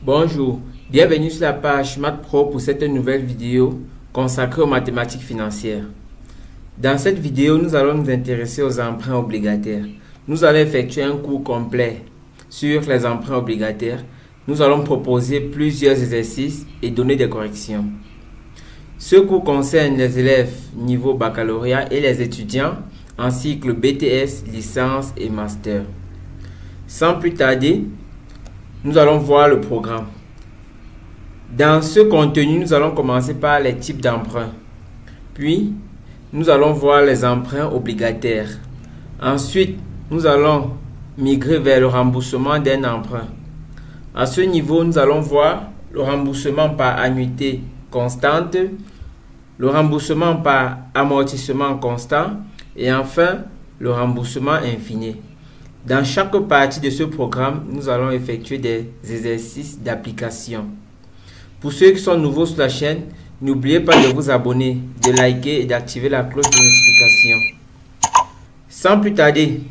Bonjour, bienvenue sur la page Math Pro pour cette nouvelle vidéo consacrée aux mathématiques financières. Dans cette vidéo, nous allons nous intéresser aux emprunts obligataires. Nous allons effectuer un cours complet sur les emprunts obligataires. Nous allons proposer plusieurs exercices et donner des corrections. Ce cours concerne les élèves niveau baccalauréat et les étudiants en cycle BTS, licence et master. Sans plus tarder, nous allons voir le programme. Dans ce contenu, nous allons commencer par les types d'emprunts. Puis, nous allons voir les emprunts obligataires. Ensuite, nous allons migrer vers le remboursement d'un emprunt. À ce niveau, nous allons voir le remboursement par annuité constante, le remboursement par amortissement constant et enfin, le remboursement infini. Dans chaque partie de ce programme, nous allons effectuer des exercices d'application. Pour ceux qui sont nouveaux sur la chaîne, n'oubliez pas de vous abonner, de liker et d'activer la cloche de notification. Sans plus tarder,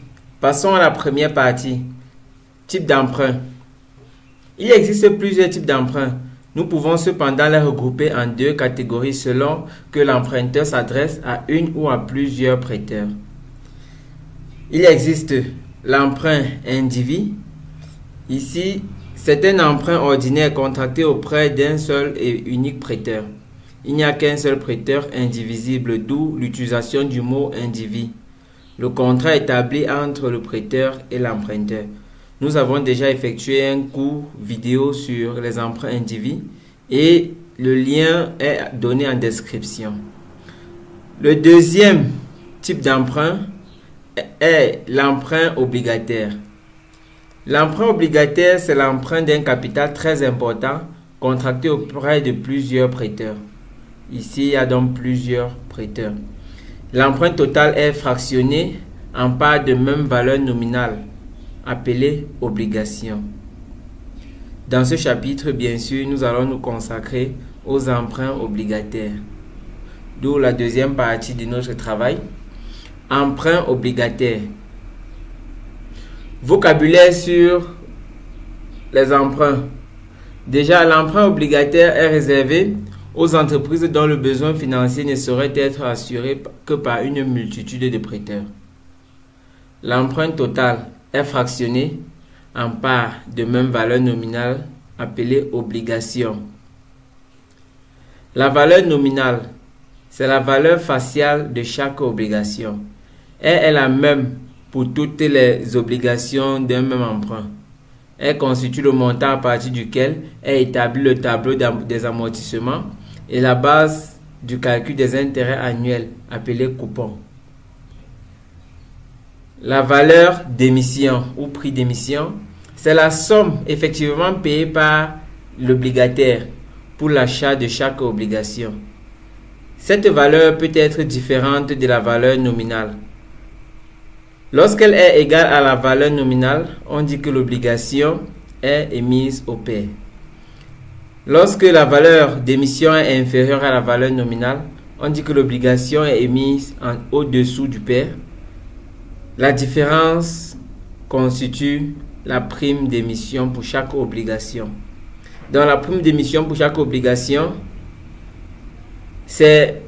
passons à la première partie. Type d'emprunt. Il existe plusieurs types d'emprunts. Nous pouvons cependant les regrouper en deux catégories selon que l'emprunteur s'adresse à une ou à plusieurs prêteurs. Il existe l'emprunt individu. Ici, c'est un emprunt ordinaire contracté auprès d'un seul et unique prêteur. Il n'y a qu'un seul prêteur indivisible, d'où l'utilisation du mot individu. Le contrat établi entre le prêteur et l'emprunteur. Nous avons déjà effectué un cours vidéo sur les emprunts individu et le lien est donné en description. Le deuxième type d'emprunt est l'emprunt obligataire. L'emprunt obligataire, c'est l'emprunt d'un capital très important contracté auprès de plusieurs prêteurs. Ici, il y a donc plusieurs prêteurs. L'emprunt total est fractionné en parts de même valeur nominale, appelée obligation. Dans ce chapitre, bien sûr, nous allons nous consacrer aux emprunts obligataires. D'où la deuxième partie de notre travail. Emprunt obligataire. Vocabulaire sur les emprunts. Déjà, l'emprunt obligataire est réservé aux entreprises dont le besoin financier ne saurait être assuré que par une multitude de prêteurs. L'emprunt total est fractionné en parts de même valeur nominale appelée obligation. La valeur nominale, c'est la valeur faciale de chaque obligation. Elle est la même pour toutes les obligations d'un même emprunt. Elle constitue le montant à partir duquel est établi le tableau des amortissements et la base du calcul des intérêts annuels appelé coupon. La valeur d'émission ou prix d'émission, c'est la somme effectivement payée par l'obligataire pour l'achat de chaque obligation. Cette valeur peut être différente de la valeur nominale. Lorsqu'elle est égale à la valeur nominale, on dit que l'obligation est émise au pair. Lorsque la valeur d'émission est inférieure à la valeur nominale, on dit que l'obligation est émise au-dessous du pair. La différence constitue la prime d'émission pour chaque obligation. Dans la prime d'émission pour chaque obligation, c'est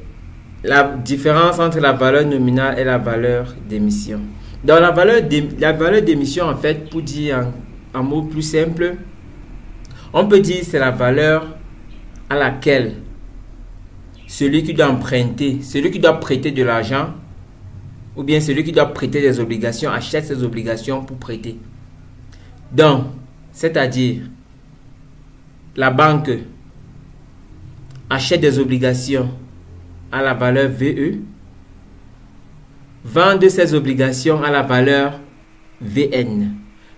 la différence entre la valeur nominale et la valeur d'émission. Dans la valeur d'émission, en fait, pour dire en mots plus simples, on peut dire que c'est la valeur à laquelle celui qui doit emprunter, celui qui doit prêter de l'argent, ou bien celui qui doit prêter des obligations, achète ses obligations pour prêter. Donc, c'est-à-dire, la banque achète des obligations à la valeur VE, vend ces obligations à la valeur VN.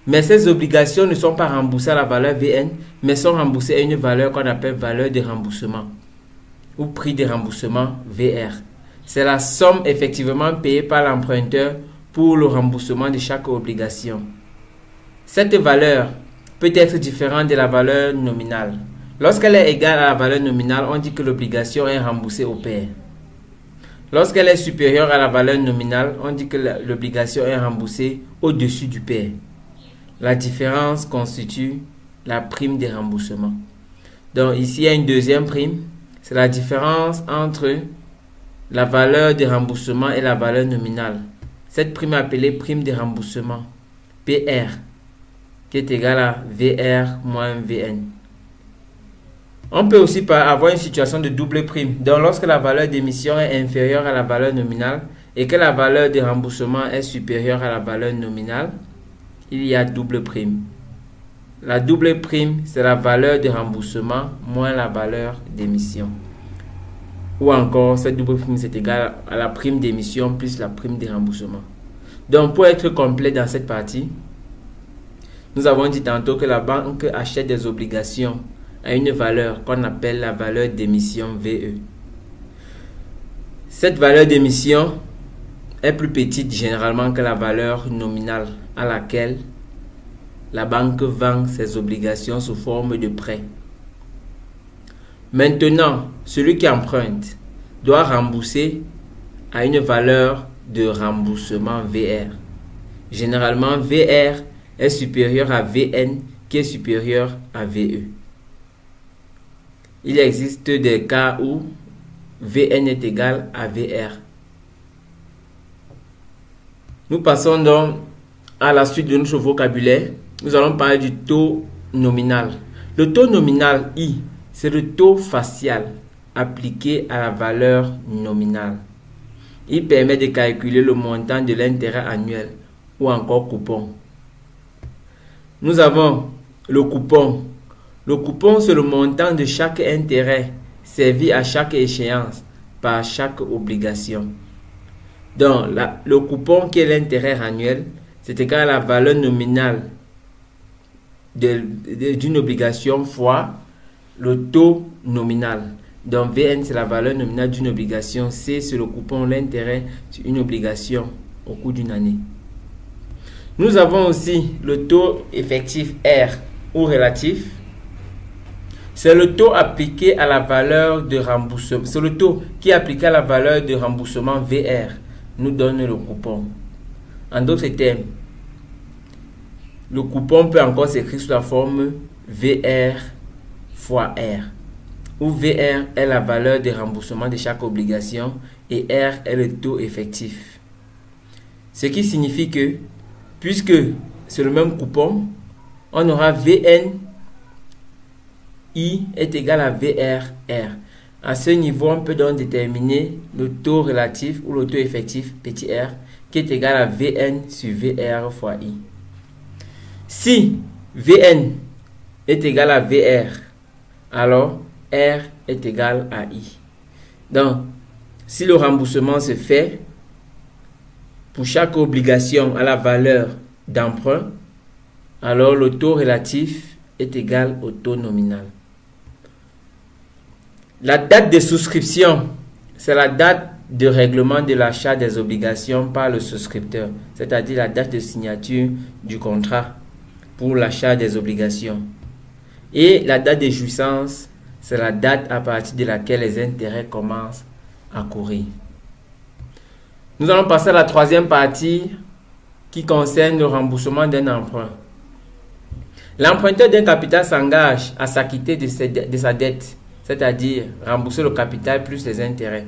Mais ces obligations ne sont pas remboursées à la valeur VN, mais sont remboursées à une valeur qu'on appelle valeur de remboursement ou prix de remboursement VR. C'est la somme effectivement payée par l'emprunteur pour le remboursement de chaque obligation. Cette valeur peut être différente de la valeur nominale. Lorsqu'elle est égale à la valeur nominale, on dit que l'obligation est remboursée au pair. Lorsqu'elle est supérieure à la valeur nominale, on dit que l'obligation est remboursée au-dessus du pair. La différence constitue la prime des remboursements. Donc ici, il y a une deuxième prime. C'est la différence entre la valeur des remboursements et la valeur nominale. Cette prime est appelée prime de remboursement, PR, qui est égale à VR moins VN. On peut aussi avoir une situation de double prime. Donc, lorsque la valeur d'émission est inférieure à la valeur nominale et que la valeur de remboursement est supérieure à la valeur nominale, il y a double prime. La double prime, c'est la valeur de remboursement moins la valeur d'émission. Ou encore, cette double prime, c'est égal à la prime d'émission plus la prime de remboursement. Donc, pour être complet dans cette partie, nous avons dit tantôt que la banque achète des obligations à une valeur qu'on appelle la valeur d'émission VE. Cette valeur d'émission est plus petite généralement que la valeur nominale à laquelle la banque vend ses obligations sous forme de prêt. Maintenant, celui qui emprunte doit rembourser à une valeur de remboursement VR. Généralement, VR est supérieur à VN qui est supérieur à VE. Il existe des cas où VN est égal à VR. Nous passons donc à la suite de notre vocabulaire. Nous allons parler du taux nominal. Le taux nominal I, c'est le taux facial appliqué à la valeur nominale. Il permet de calculer le montant de l'intérêt annuel ou encore coupon. Nous avons le coupon. Le coupon, c'est le montant de chaque intérêt servi à chaque échéance par chaque obligation. Donc, le coupon qui est l'intérêt annuel, c'est égal à la valeur nominale d'une obligation fois le taux nominal. Donc, VN, c'est la valeur nominale d'une obligation. C, c'est le coupon, l'intérêt sur une obligation au cours d'une année. Nous avons aussi le taux effectif R ou relatif. C'est le taux appliqué à la valeur de remboursement. C'est le taux qui est appliqué à la valeur de remboursement VR nous donne le coupon. En d'autres termes, le coupon peut encore s'écrire sous la forme VR fois R, où VR est la valeur de remboursement de chaque obligation et R est le taux effectif. Ce qui signifie que, puisque c'est le même coupon, on aura VN I est égal à VRR. À ce niveau, on peut donc déterminer le taux relatif ou le taux effectif petit r qui est égal à Vn sur VR fois I. Si Vn est égal à VR, alors R est égal à I. Donc, si le remboursement se fait pour chaque obligation à la valeur d'emprunt, alors le taux relatif est égal au taux nominal. La date de souscription, c'est la date de règlement de l'achat des obligations par le souscripteur, c'est-à-dire la date de signature du contrat pour l'achat des obligations. Et la date de jouissance, c'est la date à partir de laquelle les intérêts commencent à courir. Nous allons passer à la troisième partie qui concerne le remboursement d'un emprunt. L'emprunteur d'un capital s'engage à s'acquitter de sa dette, c'est-à-dire rembourser le capital plus les intérêts.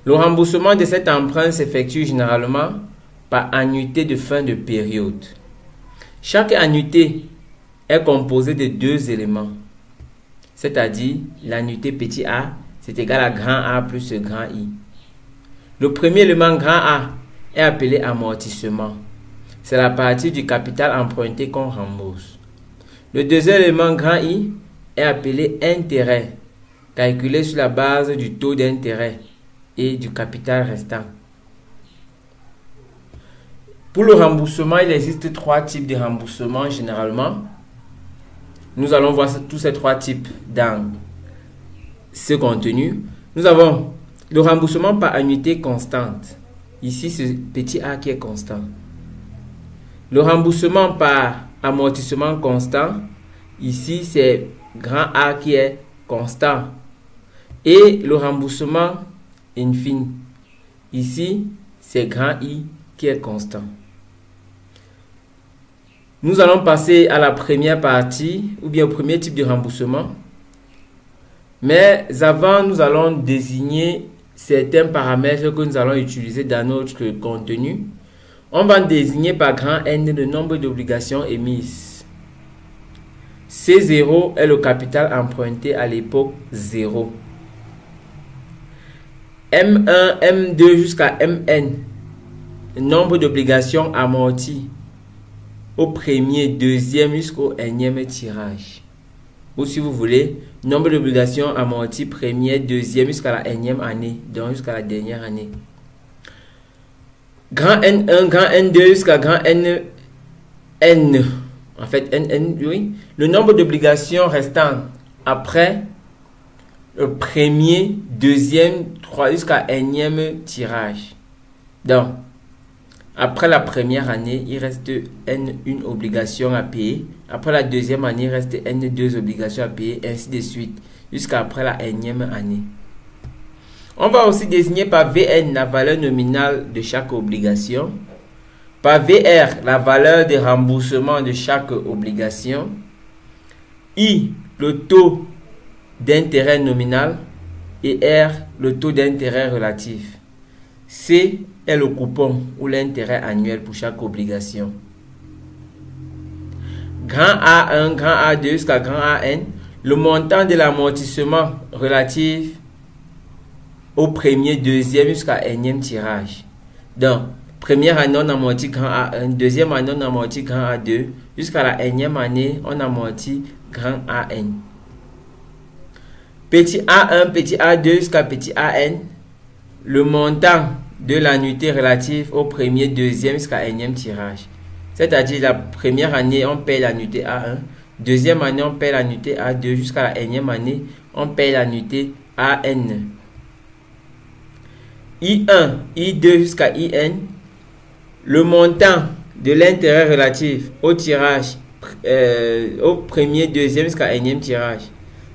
Le remboursement de cet emprunt s'effectue généralement par annuité de fin de période. Chaque annuité est composée de deux éléments, c'est-à-dire l'annuité petit a, c'est égal à grand A plus grand I. Le premier élément grand A est appelé amortissement. C'est la partie du capital emprunté qu'on rembourse. Le deuxième élément grand I est appelé intérêt, calculé sur la base du taux d'intérêt et du capital restant. Pour le remboursement, il existe trois types de remboursement généralement. Nous allons voir tous ces trois types dans ce contenu. Nous avons le remboursement par annuité constante. Ici, c'est petit a qui est constant. Le remboursement par amortissement constant. Ici, c'est grand A qui est constant. Et le remboursement infini. Ici, c'est grand I qui est constant. Nous allons passer à la première partie, ou bien au premier type de remboursement. Mais avant, nous allons désigner certains paramètres que nous allons utiliser dans notre contenu. On va désigner par grand N le nombre d'obligations émises. C0 est le capital emprunté à l'époque 0. M1, M2 jusqu'à Mn, le nombre d'obligations amorties au premier, deuxième jusqu'au énième tirage. Ou si vous voulez, nombre d'obligations amorties première, deuxième jusqu'à la énième année, donc jusqu'à la dernière année. Grand N1, grand N2 jusqu'à grand N. En fait, NN, oui. Le nombre d'obligations restantes après le premier, deuxième, 3 jusqu'à énième tirage. Donc, après la première année, il reste N1 obligation à payer. Après la deuxième année, il reste N2 obligations à payer, ainsi de suite, jusqu'à après la énième année. On va aussi désigner par VN la valeur nominale de chaque obligation. Par VR, la valeur de remboursement de chaque obligation. I, le taux d'intérêt nominal. Et R, le taux d'intérêt relatif. C est le coupon ou l'intérêt annuel pour chaque obligation. Grand A1, grand A2 jusqu'à grand AN, le montant de l'amortissement relatif au premier, deuxième jusqu'à énième tirage. Donc, première année, on amortit grand A1, deuxième année, on amortit grand A2, jusqu'à la énième année, on amortit grand AN. Petit A1, petit A2 jusqu'à petit AN, le montant de l'annuité relative au premier, deuxième jusqu'à énième tirage. C'est-à-dire la première année, on paye l'annuité A1, deuxième année, on paye l'annuité A2, jusqu'à la énième année, on paye l'annuité AN. I1, I2 jusqu'à IN, le montant de l'intérêt relatif au tirage, au premier, deuxième jusqu'à énième tirage.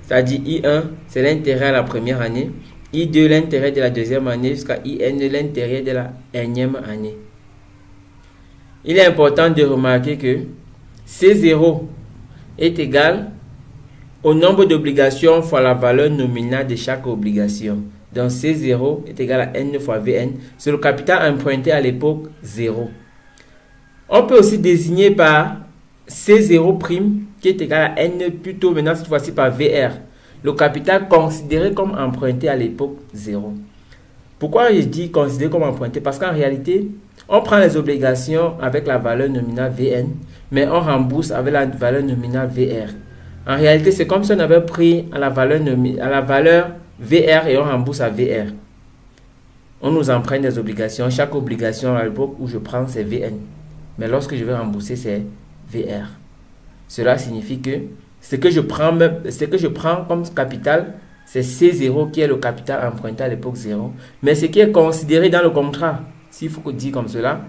C'est-à-dire I1, c'est l'intérêt à la première année. I2, l'intérêt de la deuxième année jusqu'à IN, l'intérêt de la énième année. Il est important de remarquer que C0 est égal au nombre d'obligations fois la valeur nominale de chaque obligation. Donc C0 est égal à N fois Vn. C'est le capital emprunté à l'époque 0. On peut aussi désigner par C0' qui est égal à N plutôt maintenant cette fois-ci par VR. Le capital considéré comme emprunté à l'époque 0. Pourquoi je dis considéré comme emprunté? Parce qu'en réalité, on prend les obligations avec la valeur nominale Vn, mais on rembourse avec la valeur nominale VR. En réalité, c'est comme si on avait pris à la valeur VR et on rembourse à VR. On nous emprunte des obligations. Chaque obligation à l'époque où je prends, c'est Vn. Mais lorsque je vais rembourser, c'est VR. Cela signifie que ce que je prends comme capital, c'est C0 qui est le capital emprunté à l'époque 0. Mais ce qui est considéré dans le contrat, s'il faut dire comme cela,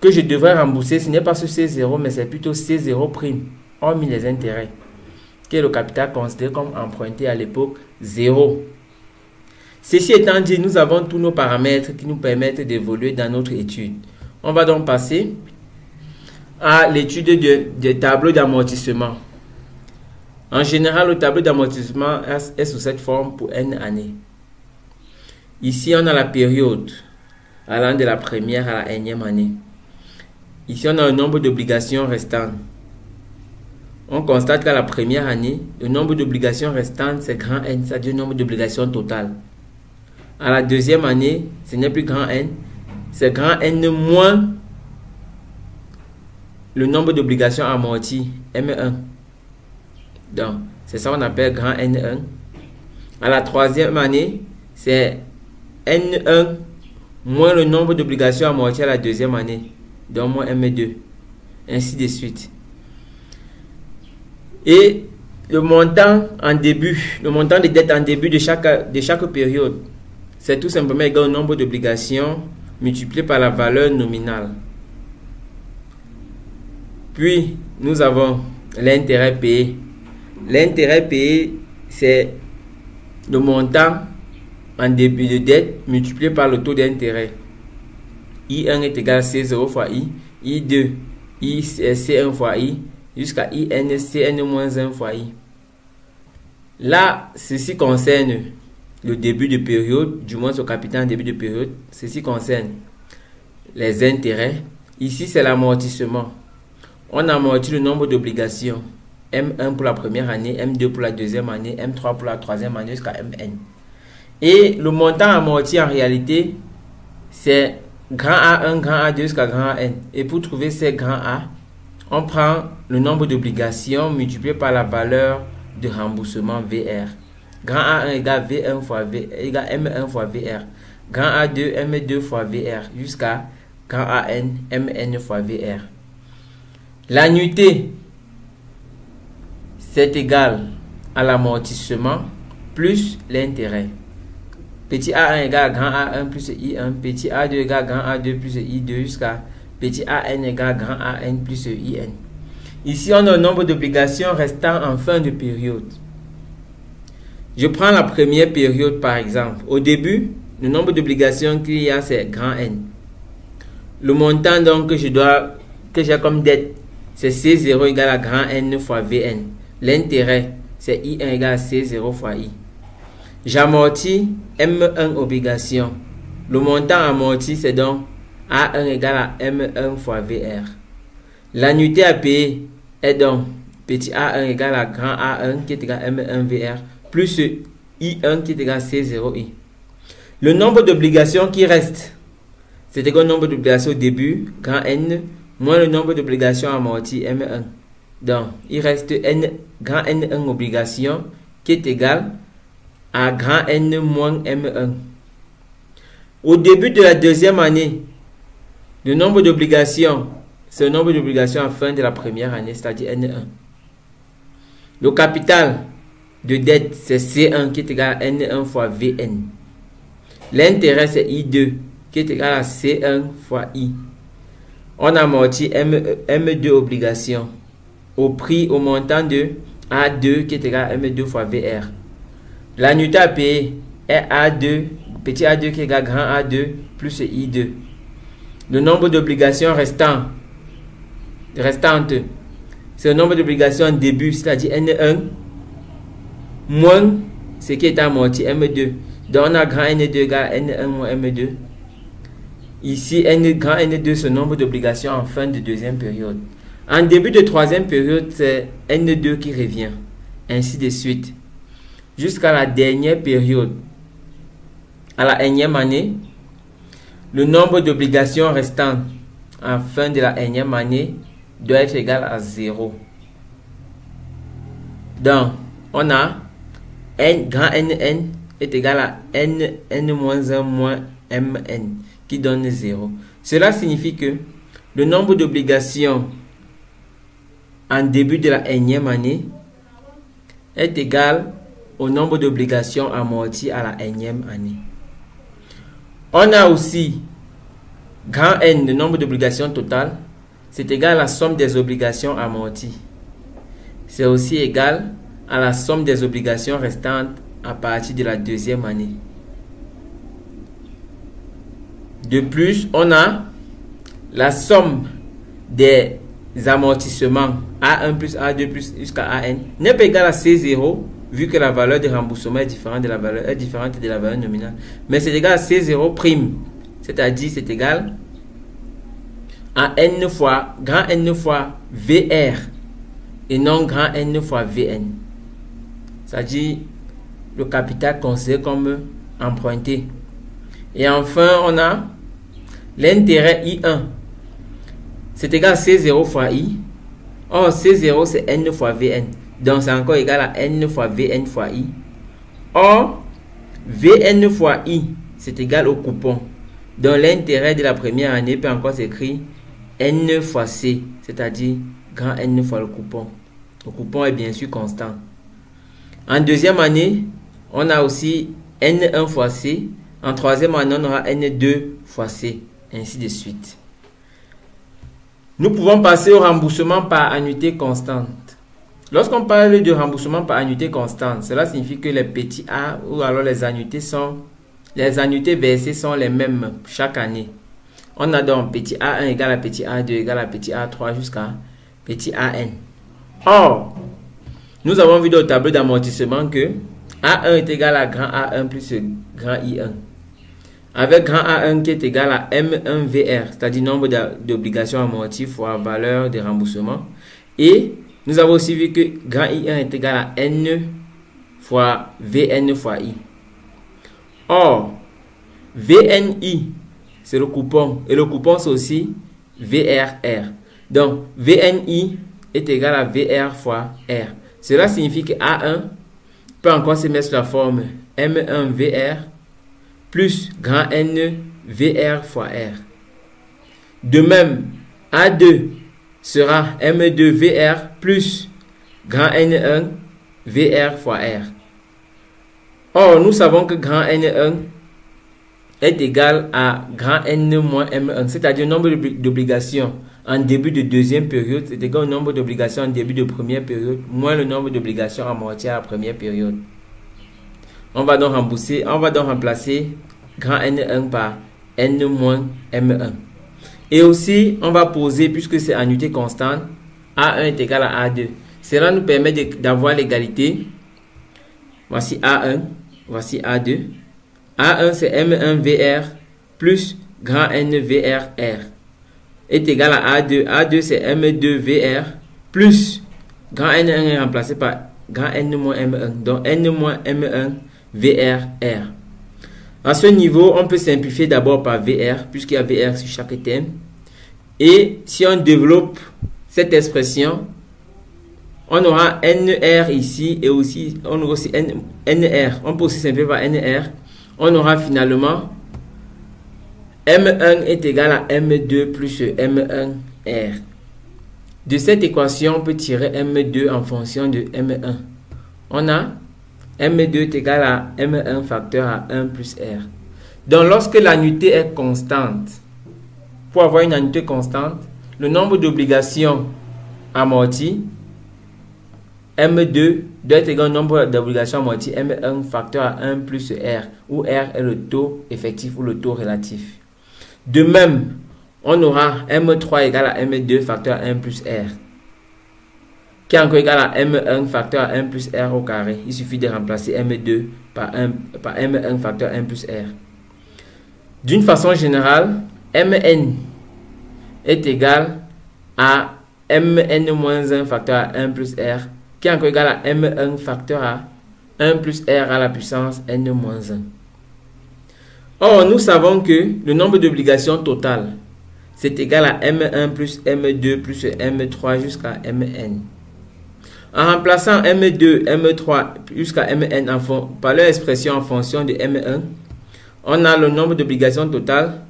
que je devrais rembourser, ce n'est pas ce C0, mais c'est plutôt C0', hormis les intérêts, qui est le capital considéré comme emprunté à l'époque 0. Ceci étant dit, nous avons tous nos paramètres qui nous permettent d'évoluer dans notre étude. On va donc passer à l'étude des tableaux d'amortissement. En général, le tableau d'amortissement est sous cette forme pour N années. Ici, on a la période allant de la première à la énième année. Ici, on a le nombre d'obligations restantes. On constate qu'à la première année, le nombre d'obligations restantes, c'est grand N, c'est-à-dire le nombre d'obligations totales. À la deuxième année, ce n'est plus grand N, c'est grand N moins le nombre d'obligations amorties, M1. Donc, c'est ça qu'on appelle grand N1. À la troisième année, c'est N1 moins le nombre d'obligations amorties à la deuxième année, donc moins M2, ainsi de suite. Et le montant en début, le montant de dette en début de chaque période, c'est tout simplement égal au nombre d'obligations multiplié par la valeur nominale. Puis, nous avons l'intérêt payé. L'intérêt payé, c'est le montant en début de dette multiplié par le taux d'intérêt. I1 est égal à C0 fois I. I2 I C1 fois I jusqu'à IN CN moins 1 fois I. Là, ceci concerne le début de période, du moins au capital en début de période. Ceci concerne les intérêts. Ici, c'est l'amortissement. On amortit le nombre d'obligations. M1 pour la première année, M2 pour la deuxième année, M3 pour la troisième année jusqu'à Mn. Et le montant amorti en réalité, c'est grand A1, grand A2 jusqu'à grand N. Et pour trouver ces grands A, on prend le nombre d'obligations multiplié par la valeur de remboursement VR. Grand A1 égale V1 fois V égale M1 fois VR. Grand A2, M2 fois VR jusqu'à grand AN, MN fois VR. L'annuité, c'est égal à l'amortissement plus l'intérêt. Petit A1 égale grand A1 plus I1. Petit A2 égale grand A2 plus I2 jusqu'à petit AN égale grand AN plus IN. Ici, on a le nombre d'obligations restant en fin de période. Je prends la première période par exemple. Au début, le nombre d'obligations qu'il y a, c'est grand N. Le montant donc que j'ai comme dette, c'est C0 égale à grand N fois Vn. L'intérêt, c'est I1 égale à C0 fois I. J'amortis M1 obligation. Le montant amorti, c'est donc A1 égale à M1 fois VR. L'annuité à payer est donc petit A1 égale à grand A1 qui est égal à M1 VR plus I1 qui est égal à C0I. Le nombre d'obligations qui reste, c'est égal au nombre d'obligations au début, grand N, moins le nombre d'obligations amorties, M1. Donc, il reste N, grand N1 obligation qui est égal à grand N moins M1. Au début de la deuxième année, le nombre d'obligations, c'est le nombre d'obligations à la fin de la première année, c'est-à-dire N1. Le capital de dette, c'est C1 qui est égal à N1 fois Vn. L'intérêt, c'est I2 qui est égal à C1 fois I. On amortit M2 obligations au prix, au montant de A2 qui est égal à M2 fois VR. L'annuité à payer est A2, petit A2 qui est égal à grand A2 plus I2. Le nombre d'obligations restantes, c'est le nombre d'obligations en début, c'est-à-dire N1, moins ce qui est amorti, M2. Donc on a grand N2 égale à N1 moins M2. Ici, grand N2, c'est le nombre d'obligations en fin de deuxième période. En début de troisième période, c'est N2 qui revient. Ainsi de suite. Jusqu'à la dernière période. À la énième année, le nombre d'obligations restantes en fin de la énième année doit être égal à 0. Donc, on a grand NN est égal à N-1 moins Mn qui donne 0. Cela signifie que le nombre d'obligations en début de la énième année est égal au nombre d'obligations amorties à la énième année. On a aussi grand N, le nombre d'obligations totales, c'est égal à la somme des obligations amorties. C'est aussi égal à la somme des obligations restantes à partir de la deuxième année. De plus, on a la somme des amortissements A1 plus A2 plus jusqu'à AN n'est pas égal à C0 vu que la valeur de remboursement est différente de la valeur nominale. Mais c'est égal à C0 prime, c'est-à-dire c'est égal à N fois grand N fois VR et non grand N fois Vn. C'est-à-dire le capital considéré comme emprunté. Et enfin, on a l'intérêt I1. C'est égal à C0 fois I. Or, C0, c'est N fois Vn. Donc, c'est encore égal à N fois Vn fois I. Or, Vn fois I, c'est égal au coupon. Donc, l'intérêt de la première année peut encore s'écrire N fois C, c'est-à-dire grand N fois le coupon. Le coupon est bien sûr constant. En deuxième année, on a aussi N1 fois C. En troisième année, on aura N2 fois C, ainsi de suite. Nous pouvons passer au remboursement par annuité constante. Lorsqu'on parle de remboursement par annuité constante, cela signifie que les petits A ou alors les annuités versées sont les mêmes chaque année. On a donc petit a1 égale à petit a2 égale à petit a3 jusqu'à petit an. Or, nous avons vu dans le tableau d'amortissement que A1 est égal à grand A1 plus grand I1. Avec grand A1 qui est égal à M1VR, c'est-à-dire nombre d'obligations amorties fois valeur des remboursements. Et nous avons aussi vu que grand I1 est égal à N fois VN fois I. Or, VNI, c'est le coupon. Et le coupon, c'est aussi VRR. Donc, VNI est égal à VR fois R. Cela signifie que A1 peut encore se mettre sous la forme M1VR plus grand N VR fois R. De même, A2 sera M2 VR plus grand N1 VR fois R. Or, nous savons que grand N1 est égal à grand N moins M1, c'est-à-dire le nombre d'obligations en début de deuxième période, c'est égal au nombre d'obligations en début de première période, moins le nombre d'obligations amorties à la première période. On va donc remplacer grand N1 par N moins M1. Et aussi, on va poser, puisque c'est en unité constante, A1 est égal à A2. Cela nous permet d'avoir l'égalité. Voici A1, voici A2. A1 c'est M1 VR plus grand N VR R est égal à A2. A2 c'est M2 VR plus grand N1 est remplacé par grand N moins M1. Donc N moins M1 VR R. À ce niveau, on peut simplifier d'abord par VR puisqu'il y a VR sur chaque terme. Et si on développe cette expression, on aura NR ici et aussi on aura aussi NR. On peut aussi simplifier par NR. On aura finalement M1 est égal à M2 plus M1R. De cette équation, on peut tirer M2 en fonction de M1. On a M2 est égal à M1 facteur à 1 plus R. Donc, lorsque l'annuité est constante, pour avoir une annuité constante, le nombre d'obligations amorties, M2 doit être égal au nombre d'obligations amorties M1 facteur à 1 plus R, où R est le taux effectif ou le taux relatif. De même, on aura M3 égale à M2 facteur à 1 plus R, qui est encore égal à M1 facteur à 1 plus R au carré. Il suffit de remplacer M2 par M1 facteur à 1 plus R. D'une façon générale, Mn est égal à Mn-1 facteur à 1 plus R, qui est encore égal à M1 facteur à 1 plus R à la puissance N-1. Or, nous savons que le nombre d'obligations totales, c'est égal à M1 plus M2 plus M3 jusqu'à Mn. En remplaçant M2, M3 jusqu'à Mn par leur expression en fonction de M1, on a le nombre d'obligations totales,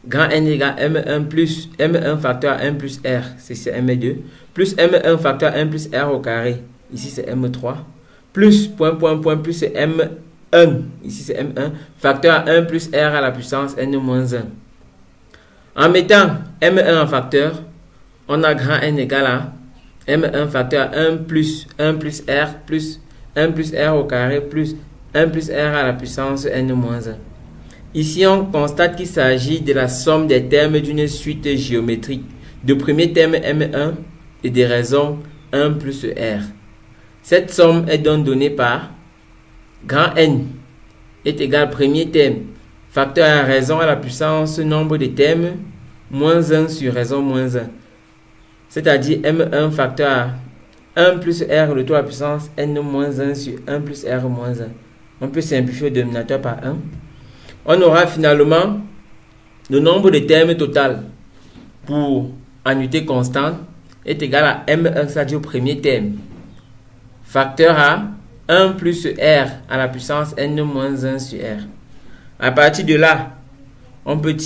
grand N égale M1 plus M1 facteur à 1 plus R, c'est M2, plus M1 facteur à 1 plus R au carré, ici c'est M3, plus plus c'est M1, ici c'est M1, facteur à 1 plus R à la puissance N-1. En mettant M1 en facteur, on a grand N égale à M1 facteur à 1 plus R plus 1 plus R au carré plus 1 plus R à la puissance N-1. Ici, on constate qu'il s'agit de la somme des termes d'une suite géométrique de premier terme M1 et des raisons 1 plus R. Cette somme est donc donnée par grand N est égal premier terme facteur à raison à la puissance nombre de termes moins 1 sur raison moins 1. C'est-à-dire M1 facteur à 1 plus R le taux à la puissance N-1 sur 1 plus R moins 1. On peut simplifier le dénominateur par 1. On aura finalement le nombre de termes total pour annuité constante est égal à M1, c'est-à-dire au premier terme, facteur à 1 plus R à la puissance N-1 sur R. À partir de là, on peut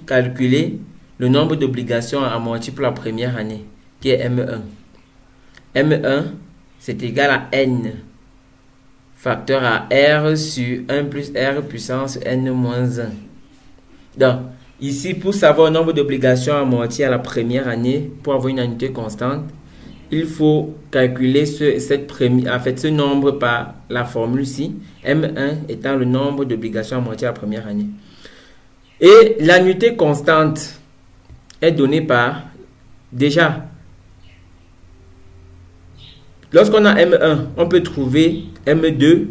calculer le nombre d'obligations amorties pour la première année, qui est M1. M1, c'est égal à N facteur à R sur 1 plus R puissance N-1. Donc, ici, pour savoir le nombre d'obligations amorties à la première année, pour avoir une annuité constante, il faut calculer ce nombre par la formule-ci, M1 étant le nombre d'obligations amorties à la première année. Et l'annuité constante est donnée par, déjà, lorsqu'on a M1, on peut trouver M2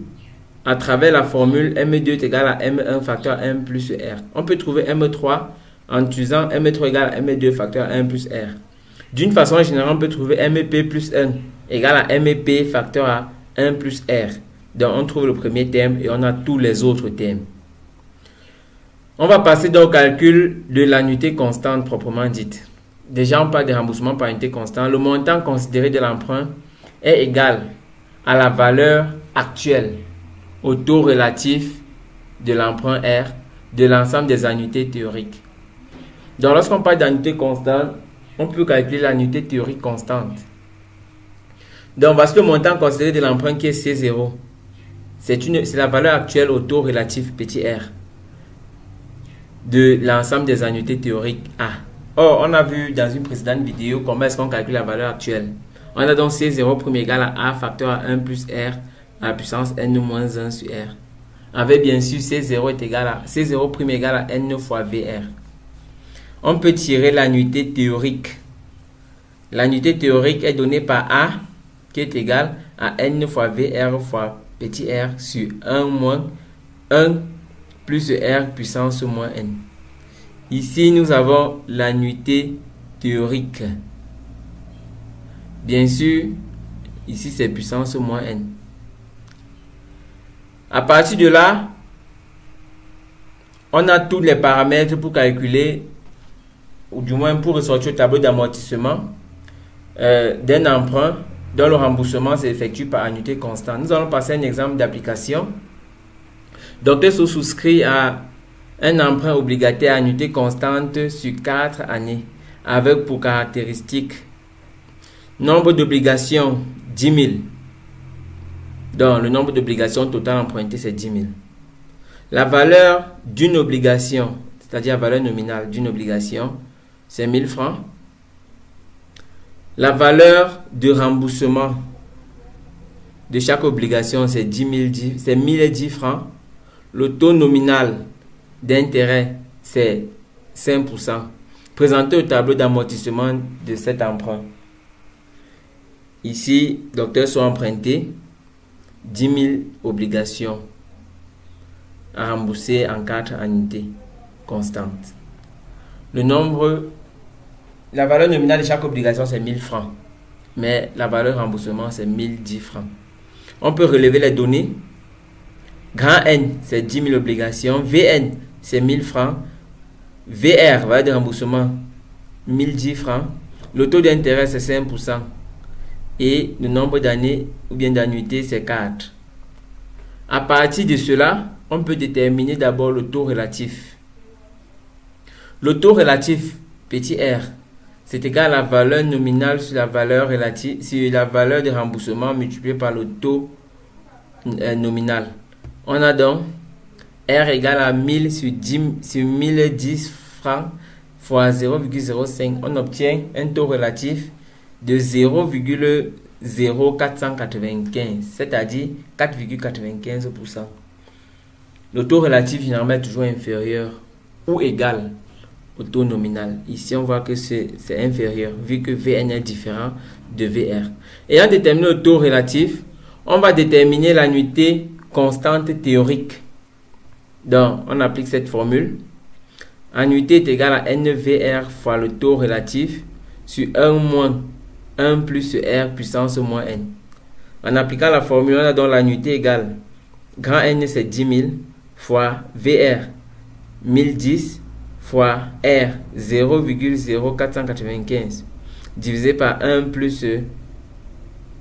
à travers la formule M2 est égal à M1 facteur 1 plus R. On peut trouver M3 en utilisant M3 égale à M2 facteur 1 plus R. D'une façon générale, on peut trouver MP plus 1 égale à MP facteur à 1 plus R. Donc, on trouve le premier terme et on a tous les autres termes. On va passer donc au calcul de l'annuité constante proprement dite. Déjà, on parle de remboursement par unité constante. Le montant considéré de l'emprunt est égal à la valeur actuelle au taux relatif de l'emprunt R de l'ensemble des annuités théoriques. Donc, lorsqu'on parle d'annuité constante, on peut calculer l'annuité théorique constante. Donc, parce que le montant considéré de l'emprunt qui est C0, c'est la valeur actuelle au taux relatif petit r de l'ensemble des annuités théoriques A. Or, on a vu dans une précédente vidéo comment est-ce qu'on calcule la valeur actuelle. On a donc C0 prime égale à A facteur à 1 plus R à la puissance N moins 1 sur R. Avec bien sûr C0 est égal à C0 prime égale à N fois VR. On peut tirer l'annuité théorique. L'annuité théorique est donnée par A qui est égal à N fois VR fois petit r sur 1 moins 1 plus R puissance moins N. Ici, nous avons l'annuité théorique. Bien sûr, ici c'est puissance moins N. À partir de là, on a tous les paramètres pour calculer, ou du moins pour ressortir le tableau d'amortissement d'un emprunt dont le remboursement s'effectue par annuité constante. Nous allons passer un exemple d'application. Docteur se souscrit à un emprunt obligataire à annuité constante sur 4 années avec pour caractéristique nombre d'obligations 10 000. Donc le nombre d'obligations totales empruntées c'est 10 000. La valeur d'une obligation, c'est-à-dire la valeur nominale d'une obligation, c'est 1000 francs. La valeur de remboursement de chaque obligation, c'est 1010 francs. Le taux nominal d'intérêt, c'est 5%. Présentez au tableau d'amortissement de cet emprunt. Ici, docteur sont empruntés 10 000 obligations à rembourser en 4 annuités constantes. La valeur nominale de chaque obligation, c'est 1000 francs. Mais la valeur remboursement, c'est 1010 francs. On peut relever les données. Grand N, c'est 10 000 obligations. VN, c'est 1000 francs. VR, valeur de remboursement, 1010 francs. Le taux d'intérêt, c'est 5%. Et le nombre d'années ou bien d'annuités, c'est 4. À partir de cela, on peut déterminer d'abord le taux relatif. Le taux relatif, petit r, c'est égal à la valeur nominale sur la valeur relative, sur la valeur de remboursement multipliée par le taux nominal. On a donc R égale à 1000 sur 1010 francs fois 0,05. On obtient un taux relatif de 0,0495, c'est-à-dire 4,95%. Le taux relatif généralement est toujours inférieur ou égal au taux nominal. Ici, on voit que c'est inférieur, vu que VN est différent de VR. Ayant déterminé le taux relatif, on va déterminer l'annuité constante théorique. Donc, on applique cette formule. Annuité est égale à NVR fois le taux relatif sur 1 moins 1 plus R puissance moins N. En appliquant la formule, on a donc l'annuité égale grand N, c'est 10 000 fois VR 1010 fois R 0,0495 divisé par 1 plus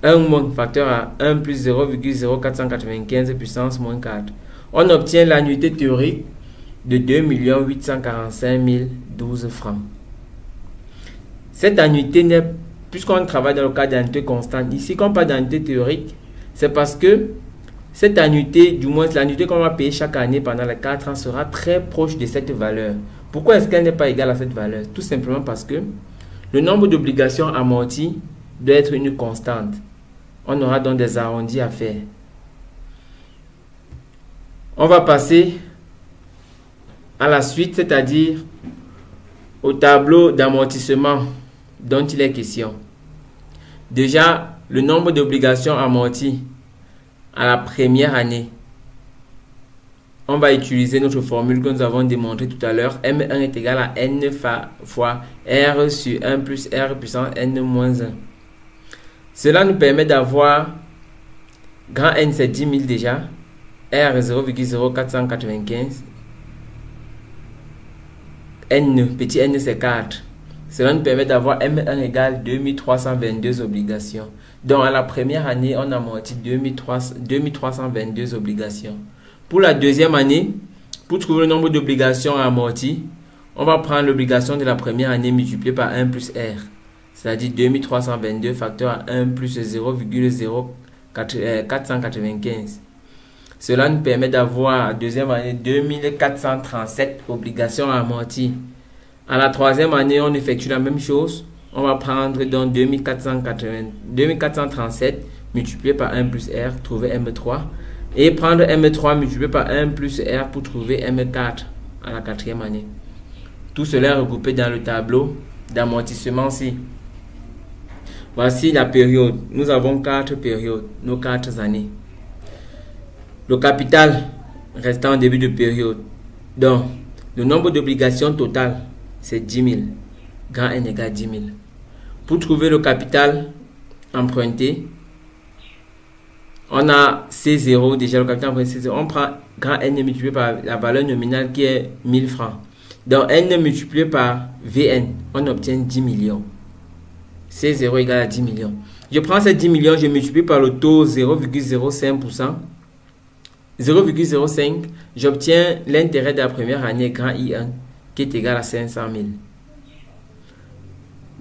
1 moins facteur à 1 plus 0,0495 puissance moins 4. On obtient l'annuité théorique de 2 845 012 francs. Cette annuité n'est, puisqu'on travaille dans le cas d'annuité constante, ici quand on parle d'annuité théorique, c'est parce que cette annuité, du moins l'annuité qu'on va payer chaque année pendant les 4 ans, sera très proche de cette valeur. Pourquoi est-ce qu'elle n'est pas égale à cette valeur? Tout simplement parce que le nombre d'obligations amorties doit être une constante. On aura donc des arrondis à faire. On va passer à la suite, c'est-à-dire au tableau d'amortissement dont il est question. Déjà, le nombre d'obligations amorties à la première année. On va utiliser notre formule que nous avons démontrée tout à l'heure. M1 est égal à N fois R sur 1 plus R puissance N moins 1. Cela nous permet d'avoir grand N c'est 10 000 déjà. R 0,0495. N, petit n c'est 4. Cela nous permet d'avoir M1 égale 2322 obligations. Donc à la première année, on amortit 2322 obligations. Pour la deuxième année, pour trouver le nombre d'obligations amorties, on va prendre l'obligation de la première année multipliée par 1 plus R. C'est-à-dire 2322 facteur à 1 plus 0,0495. Cela nous permet d'avoir, à la deuxième année, 2437 obligations amorties. À la troisième année, on effectue la même chose. On va prendre donc 2437 multiplié par 1 plus R, trouver M3. Et prendre M3 multiplié par 1 plus R pour trouver M4 à la quatrième année. Tout cela est regroupé dans le tableau d'amortissement-ci. Voici la période. Nous avons 4 périodes, nos 4 années. Le capital restant en début de période. Donc, le nombre d'obligations totales, c'est 10 000. Grand N égale 10 000. Pour trouver le capital emprunté, on a C0, déjà le capital emprunté C0. On prend grand N multiplié par la valeur nominale qui est 1000 francs. Donc, N multiplié par VN, on obtient 10 millions. C0 égale à 10 millions. Je prends ces 10 millions, je multiplie par le taux 0,05%. 0,05, j'obtiens l'intérêt de la première année grand I1 qui est égal à 500 000.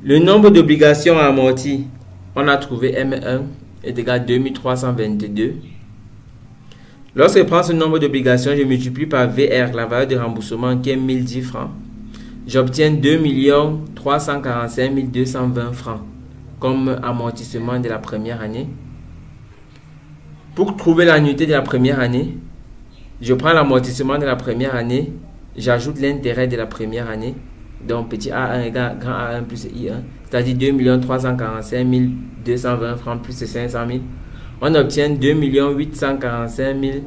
Le nombre d'obligations amorties, on a trouvé M1 est égal à 2322. Lorsque je prends ce nombre d'obligations, je multiplie par VR, la valeur de remboursement qui est 1010 francs. J'obtiens 2 345 220 francs comme amortissement de la première année. Pour trouver l'annuité de la première année, je prends l'amortissement de la première année, j'ajoute l'intérêt de la première année. Donc petit A1 égale grand A1 plus I1, c'est-à-dire 2 345 220 francs plus 500 000. On obtient 2 845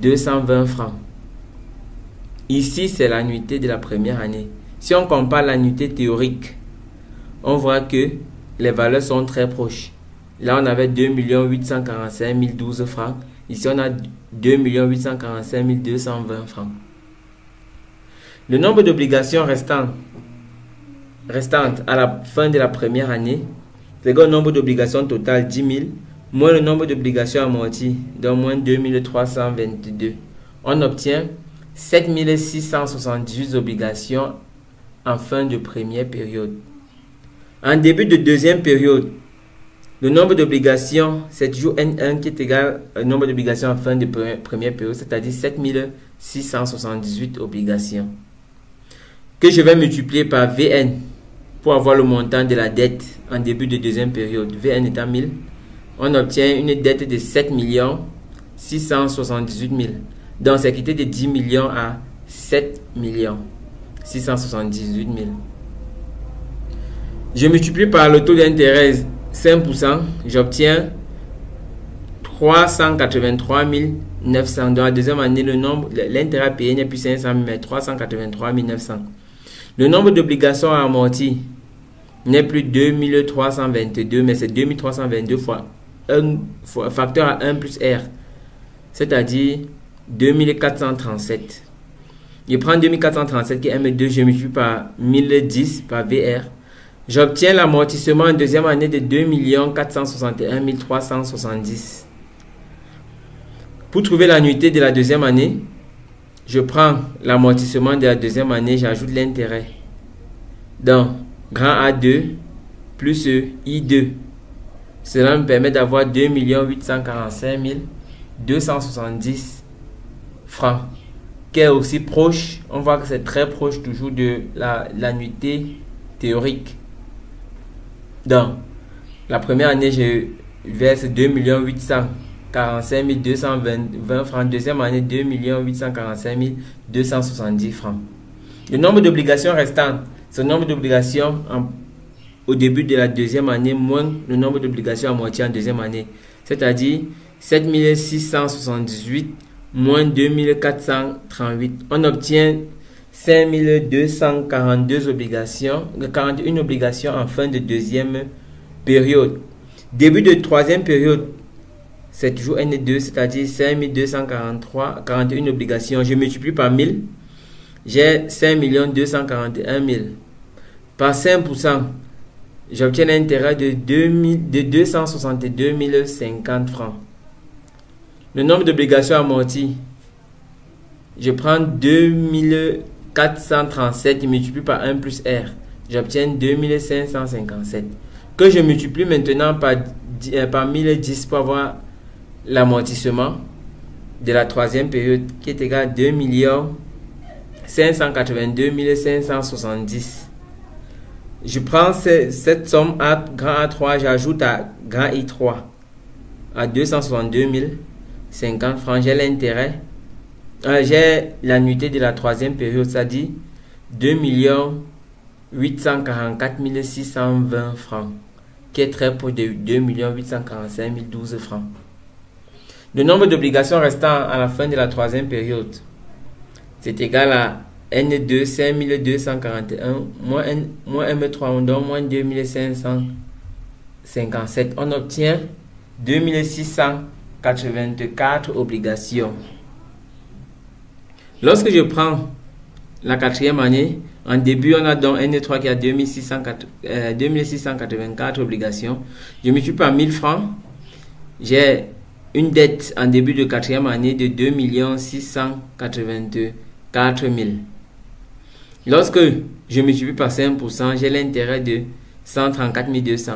220 francs. Ici, c'est l'annuité de la première année. Si on compare l'annuité théorique, on voit que les valeurs sont très proches. Là, on avait 2 845 012 francs. Ici, on a 2 845 220 francs. Le nombre d'obligations restantes à la fin de la première année, c'est le nombre d'obligations totales 10 000, moins le nombre d'obligations amorties, donc moins 2 322. On obtient 7 678 obligations en fin de première période. En début de deuxième période, le nombre d'obligations, c'est toujours N1 qui est égal au nombre d'obligations en fin de première période, c'est-à-dire 7 678 obligations, que je vais multiplier par VN pour avoir le montant de la dette en début de deuxième période. VN étant 1000, on obtient une dette de 7 678 000. Donc, c'est quitté de 10 millions à 7 678 000. Je multiplie par le taux d'intérêt 5%, j'obtiens 383 900. Dans la deuxième année, l'intérêt à payer n'est plus 500 000, mais 383 900. Le nombre d'obligations amorties n'est plus 2322, mais c'est 2322 fois facteur à 1 plus R, c'est-à-dire 2437. Je prends 2437 qui est M2, je multiplie par 1010 par VR. J'obtiens l'amortissement en deuxième année de 2 461 370. Pour trouver l'annuité de la deuxième année, je prends l'amortissement de la deuxième année, j'ajoute l'intérêt. Donc, grand A2 plus I2. Cela me permet d'avoir 2 845 270 francs, qui est aussi proche. On voit que c'est très proche toujours de l'annuité théorique. Donc, la première année, je verse 2 800 45 220 francs. Deuxième année, 2 845 270 francs. Le nombre d'obligations restantes, c'est le nombre d'obligations au début de la deuxième année moins le nombre d'obligations amorties en deuxième année. C'est-à-dire 7 678 moins 2 438. On obtient 5 242 obligations, 41 obligations en fin de deuxième période. Début de troisième période, c'est toujours N2, c'est-à-dire 5 243, 41 obligations. Je multiplie par 1000, j'ai 5 241 000. Par 5%, j'obtiens un intérêt de 262 050 francs. Le nombre d'obligations amorties, je prends 2437, je multiplie par 1 plus R. J'obtiens 2557. Que je multiplie maintenant par 1010 pour avoir l'amortissement de la troisième période qui est égal à 2 582 570. Je prends cette somme à grand A3, j'ajoute à grand I3 à 262 050 francs. J'ai l'intérêt, j'ai l'annuité de la troisième période, c'est-à-dire 2 844 620 francs, qui est très proche de 2 845 012 francs. Le nombre d'obligations restant à la fin de la troisième période, c'est égal à N2, 5241, moins M3, on donne moins 2557. On obtient 2684 obligations. Lorsque je prends la quatrième année, en début, on a donc N3 qui a 2684 obligations. Je multiplie par 1000 francs. J'ai une dette en début de quatrième année de 2 684 000. Lorsque je multiplie par 5%, j'ai l'intérêt de 134 200.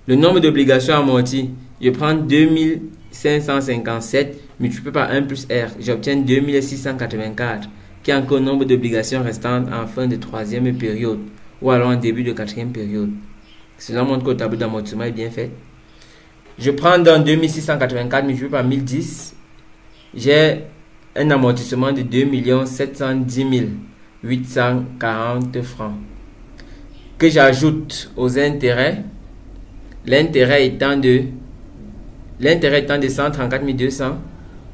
Le nombre d'obligations amorties, je prends 2557 multiplié par 1 plus R. J'obtiens 2684, qui est encore le nombre d'obligations restantes en fin de troisième période ou alors en début de quatrième période. Cela montre que le tableau d'amortissement est bien fait. Je prends donc 2684 multiplié par 1010. J'ai un amortissement de 2 710 840 francs que j'ajoute aux intérêts. L'intérêt étant de 134 200,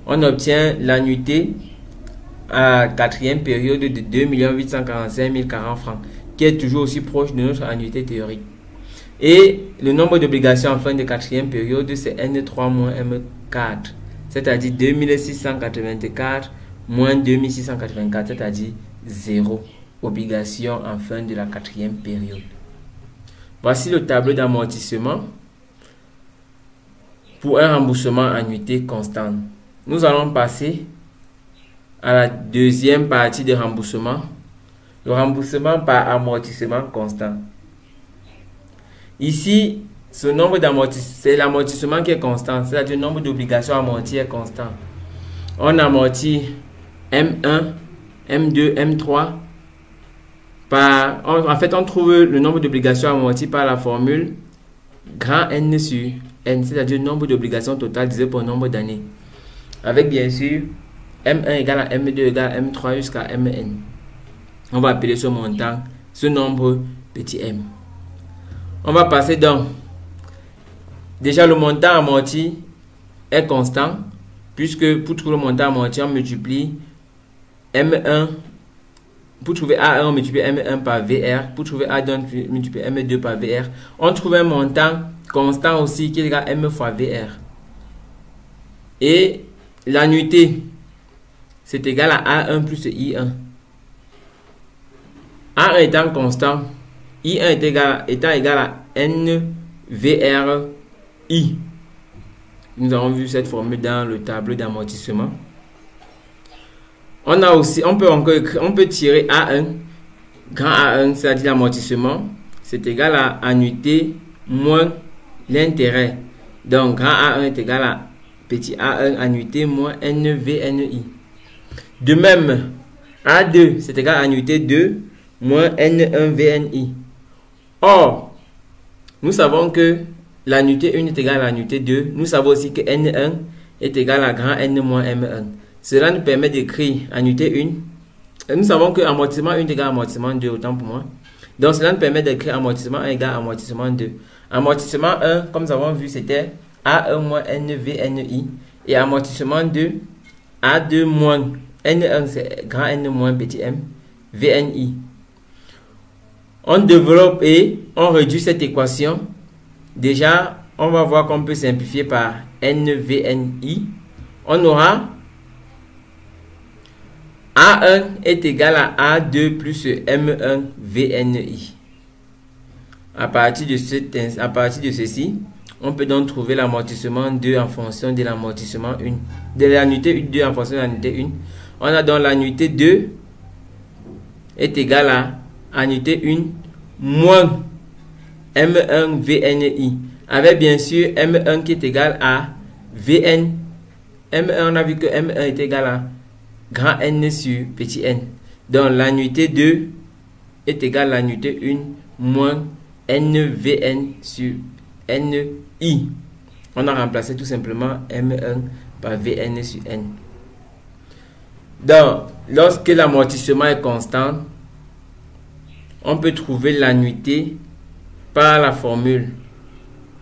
on obtient l'annuité à quatrième période de 2 845 040 francs, qui est toujours aussi proche de notre annuité théorique. Et le nombre d'obligations en fin de quatrième période, c'est N3 moins M4, c'est-à-dire 2684 moins 2684, c'est-à-dire 0 obligation en fin de la quatrième période. Voici le tableau d'amortissement pour un remboursement annuité constante. Nous allons passer à la deuxième partie de remboursement, le remboursement par amortissement constant. Ici, ce nombre d'amortissements, c'est l'amortissement qui est constant, c'est-à-dire le nombre d'obligations amorties est constant. On amortit M1, M2, M3 par, en fait, on trouve le nombre d'obligations amorties par la formule grand N sur N, c'est-à-dire le nombre d'obligations totales divisé par le nombre d'années. Avec bien sûr M1 égale à M2 égale à M3 jusqu'à Mn. On va appeler ce montant, ce nombre petit m. On va passer donc. Déjà, le montant amorti est constant, puisque pour trouver le montant amorti, on multiplie M1. Pour trouver A1, on multiplie M1 par VR. Pour trouver A2, on multiplie M2 par VR. On trouve un montant constant aussi qui est égal à M fois VR. Et l'annuité, c'est égal à A1 plus I1. A1 étant constant, I1 étant égal à NVRI. Nous avons vu cette formule dans le tableau d'amortissement. On peut tirer A1, grand A1, c'est-à-dire l'amortissement, c'est égal à annuité moins l'intérêt. Donc, grand A1 est égal à petit A1 annuité moins NVNI. De même, A2, c'est égal à annuité 2 moins N1VNI. Or, nous savons que l'annuité 1 est égale à l'annuité 2, nous savons aussi que N1 est égal à grand N moins M1. Cela nous permet d'écrire annuité 1. Nous savons que amortissement 1 est égal à amortissement 2, autant pour moi. Donc cela nous permet d'écrire amortissement 1 égale à amortissement 2. Amortissement 1, comme nous avons vu, c'était A1 moins NVNI. Et amortissement 2, A2 moins N1, c'est grand N moins petit m, VNI. On développe et on réduit cette équation. Déjà, on va voir qu'on peut simplifier par NVNI. On aura A1 est égal à A2 plus M1 VNI. À partir de ceci, on peut donc trouver l'amortissement 2 en fonction de l'amortissement 1. De l'annuité 2 en fonction de l'annuité 1. On a donc l'annuité 2 est égal à annuité 1 moins M1 VNI. Avec bien sûr M1 qui est égal à VN. M1, on a vu que M1 est égal à grand N sur petit n. Donc l'annuité 2 est égal à l'annuité 1 moins NVN sur NI. On a remplacé tout simplement M1 par VN sur N. Donc, lorsque l'amortissement est constant, on peut trouver l'annuité par la formule.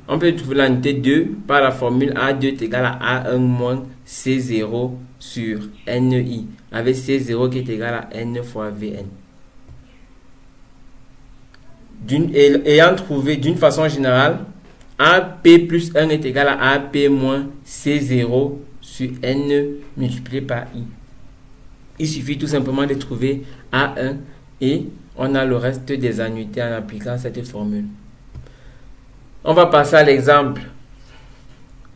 On peut trouver l'annuité 2 par la formule A2 est égal à A1 moins C0 sur NI, avec C0 qui est égal à N fois VN. Ayant trouvé d'une façon générale, AP plus 1 est égal à AP moins C0 sur N multiplié par I. Il suffit tout simplement de trouver A1 et on a le reste des annuités en appliquant cette formule. On va passer à l'exemple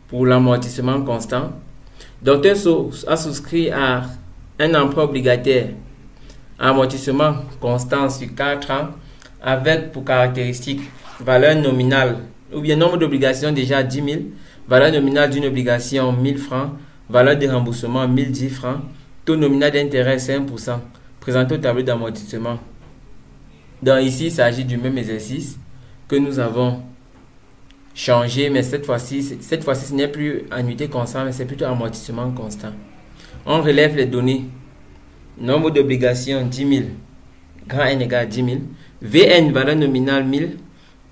pour l'amortissement constant. Docteur a souscrit à un emprunt obligataire à amortissement constant sur 4 ans avec pour caractéristique valeur nominale ou bien nombre d'obligations déjà 10 000, valeur nominale d'une obligation 1000 francs, valeur de remboursement 1010 francs, taux nominal d'intérêt 5%, présenté au tableau d'amortissement. Donc ici, il s'agit du même exercice que nous avons changé, mais cette fois-ci, ce n'est plus annuité constante, mais c'est plutôt amortissement constant. On relève les données. Nombre d'obligations 10 000, grand N égale 10 000, VN, valeur nominale 1000,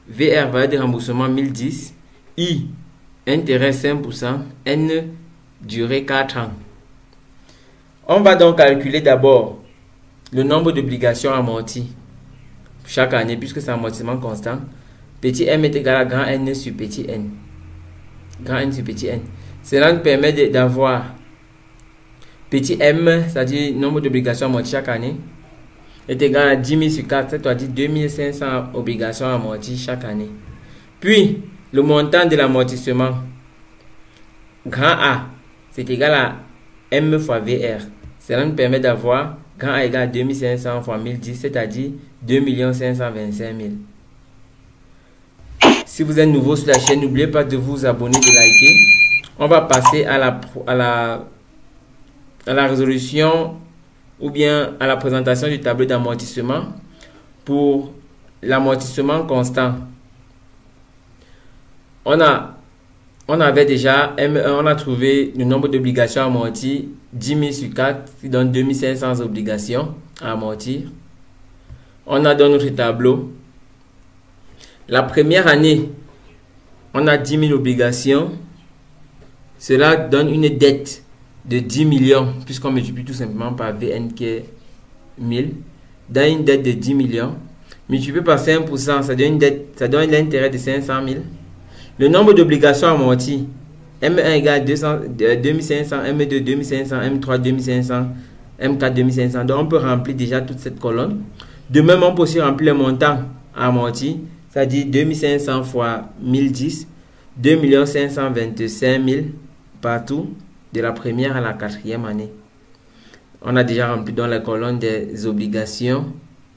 VR, valeur de remboursement 1010, I, intérêt 5%, N, durée 4 ans. On va donc calculer d'abord le nombre d'obligations amorties chaque année, puisque c'est amortissement constant. Petit m est égal à grand N sur petit n. Grand N sur petit n. Cela nous permet d'avoir petit m, c'est-à-dire nombre d'obligations amorties chaque année, est égal à 10 000 sur 4, c'est-à-dire 2500 obligations amorties chaque année. Puis, le montant de l'amortissement, grand A, c'est égal à M fois VR. Cela nous permet d'avoir grand A égale à 2500 fois 1010, c'est-à-dire 2 525 000. Si vous êtes nouveau sur la chaîne, n'oubliez pas de vous abonner, de liker. On va passer à la résolution ou bien à la présentation du tableau d'amortissement pour l'amortissement constant. On avait déjà M1, on a trouvé le nombre d'obligations amorties 10 000 sur 4, qui donne 2500 obligations à amortir. On a dans notre tableau la première année, on a 10 000 obligations. Cela donne une dette de 10 millions, puisqu'on multiplie tout simplement par VN qui est 1000. Dans une dette de 10 millions, multiplié par 5%, ça donne l'intérêt de 500 000. Le nombre d'obligations amorties, M1 égale 2500, M2 2500, M3 2500, M4 2500. Donc on peut remplir déjà toute cette colonne. De même, on peut aussi remplir le montant amorti, c'est-à-dire 2500 fois 1010, 2 525 000 partout, de la première à la quatrième année. On a déjà rempli dans la colonne des obligations,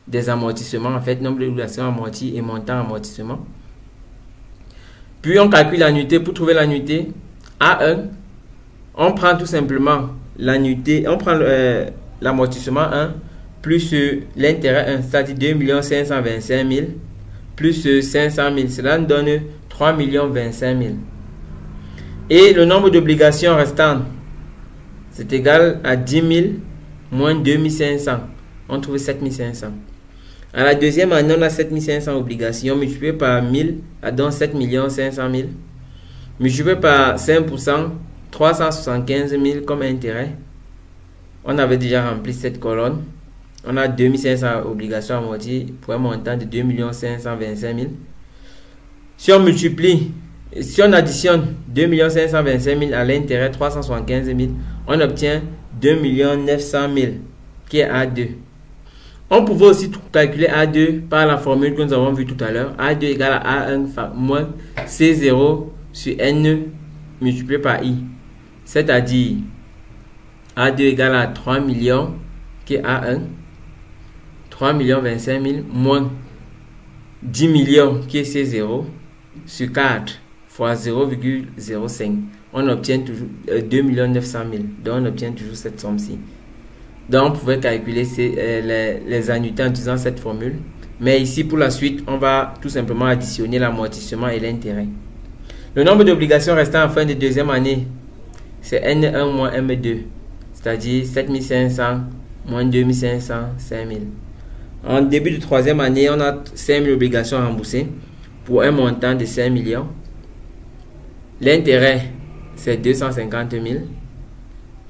des amortissements, en fait, nombre d'obligations amorties et montant amortissement. Puis on calcule l'annuité. Pour trouver l'annuité A1, on prend tout simplement l'annuité, on prend l'amortissement 1 plus l'intérêt 1, c'est-à-dire 2 525 000 plus 500 000. Cela nous donne 3 025 000. Et le nombre d'obligations restantes, c'est égal à 10 000 moins 2 500. On trouve 7 500. À la deuxième année, on a 7 500 obligations multipliées par 1000, donc 7 500 000. Multiplié par 5%, 375 000 comme intérêt. On avait déjà rempli cette colonne. On a 2500 obligations amorties pour un montant de 2 525 000. Si on multiplie, si on additionne 2 525 000 à l'intérêt 375 000, on obtient 2 900 000 qui est A2. On pouvait aussi calculer A2 par la formule que nous avons vue tout à l'heure. A2 égale à A1 moins C0 sur N multiplié par I. C'est-à-dire A2 égale à 3 millions qui est A1. 3 25 000 moins 10 millions qui est C0 sur 4 fois 0,05. On obtient toujours 2 900 000. Donc on obtient toujours cette somme-ci. Donc on pouvait calculer les annuités en utilisant cette formule. Mais ici pour la suite, on va tout simplement additionner l'amortissement et l'intérêt. Le nombre d'obligations restant en fin de deuxième année, c'est N1 moins M2. C'est-à-dire 7 500 moins 2 500, 5 000. En début de troisième année, on a 5 000 obligations remboursées pour un montant de 5 millions. L'intérêt, c'est 250 000.